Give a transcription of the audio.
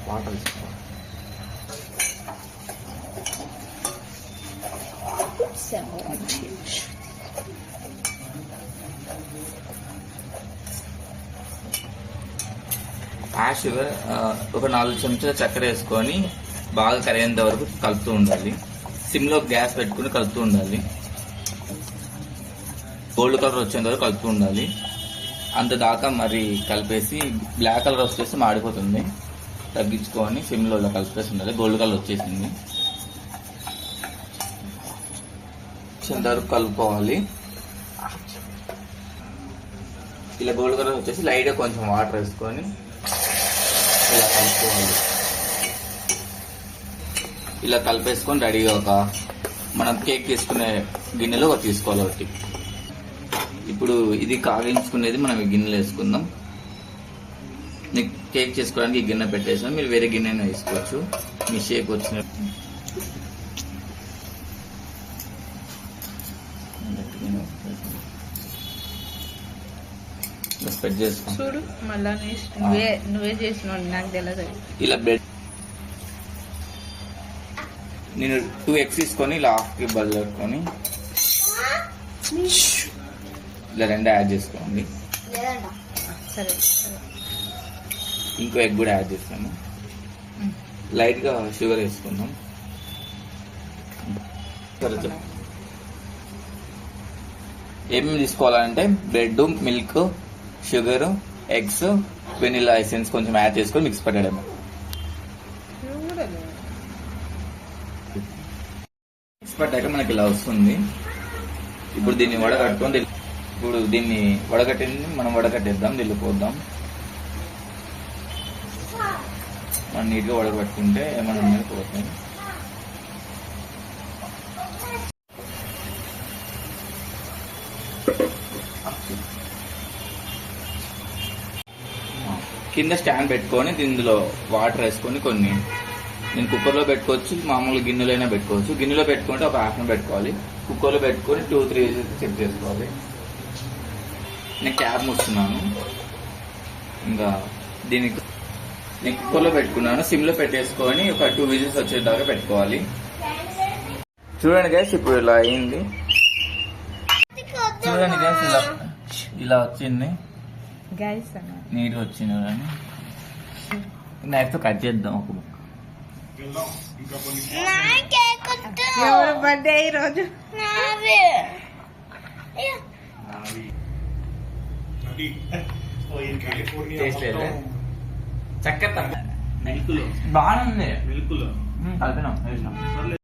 Water తీసుకోవాలి. Sugar ఒక 4 చెంచాల చక్కెర వేసుకొని బాగా కరిగేంత వరకు కలుపుతూ ఉండాలి. సిమ్లో గ్యాస్ పెట్టుకుని కలుపుతూ ఉండాలి. గోల్డ్ కలర్ వచ్చేంత వరకు కలుపుతూ ఉండాలి. అంత దాకా మరి కలిపేసి బ్లాక్ కలర్ వచ్చేసి మాడిపోతుంది. తగ్గించుకొని సిమ్లో ఇలా కలిపేసి ఉండాలి. గోల్డ్ కలర్ వచ్చేసింది. వరకు కలుపుకోవాలి. ఇలా గోల్డ్ కలర్ వచ్చేసి లైట్గా కొంచెం వాటర్ వేసుకొని ఇలా కలుపుకోవాలి. ఇలా కలిపేసుకొని రెడీగా ఒక మనం కేక్ తీసుకునే గిన్నెలో ఒక తీసుకోవాలి ఒకటి. ఇప్పుడు ఇది కాగించుకునేది మనం ఈ గిన్నెలో వేసుకుందాం. మీకు కేక్ చేసుకోవడానికి ఈ గిన్నె పెట్టేసాం. మీరు వేరే గిన్నె వేసుకోవచ్చు మీ షేప్ వచ్చినట్టు. స్ప్రెడ్ చేసుకో చూడు. మళ్ళా నువ్వే చేసినావు, నాకు తెలియదు. ఇలా బ్రెడ్ నేను 2 eggs తీసుకొని ఇలా హాఫ్కి బల్ పెట్టుకొని ఇలా 2 యాడ్ చేసుకోండి. ఇంకో ఎగ్ కూడా యాడ్ చేస్తాను. లైట్ గా షుగర్ వేసుకుందాం. ఏమేమి తీసుకోవాలంటే bread, milk, sugar, eggs, vanilla essence కొంచెం యాడ్ చేసుకొని మిక్స్ పెట్టడమే. మిక్స్ పట్టాక మనకి ఇలా వస్తుంది. ఇప్పుడు దీన్ని వడగట్టుకొని దీన్ని వడగట్టింది మనం వడగట్టేద్దాం. దీన్ని పోద్దాం. మనం నీట్గా వడగట్టుకుంటే ఏమైనా మీద పోతాయి. కింద స్టాండ్ పెట్టుకొని ఇందులో వాటర్ వేసుకొని కొన్ని నేను కుక్కర్లో పెట్టుకోవచ్చు, మామూలు గిన్నెలైనా పెట్టుకోవచ్చు. గిన్నెలో పెట్టుకుంటే ఒక హాఫ్ అన్ పెట్టుకోవాలి. కుక్కర్లో పెట్టుకొని 2-3 చెక్ చేసుకోవాలి. నేను క్యాప్ ముస్తున్నాను. ఇంకా దీనికి నేను కుక్కర్లో పెట్టుకున్నాను. సిమ్లో పెట్టేసుకొని ఒక 2 విజిల్స్ వచ్చేదాకా పెట్టుకోవాలి. చూడండి గైస్, ఇప్పుడు ఇలా అయింది. చూడండి గైస్, ఇలా వచ్చింది. నీట్గా వచ్చింది. నైఫ్తో కట్ చేద్దాం ఒక ముక్క. బర్త్డే ఈరోజు చక్కెర బాగుంది. మిల్క్ లో కలిపినాం.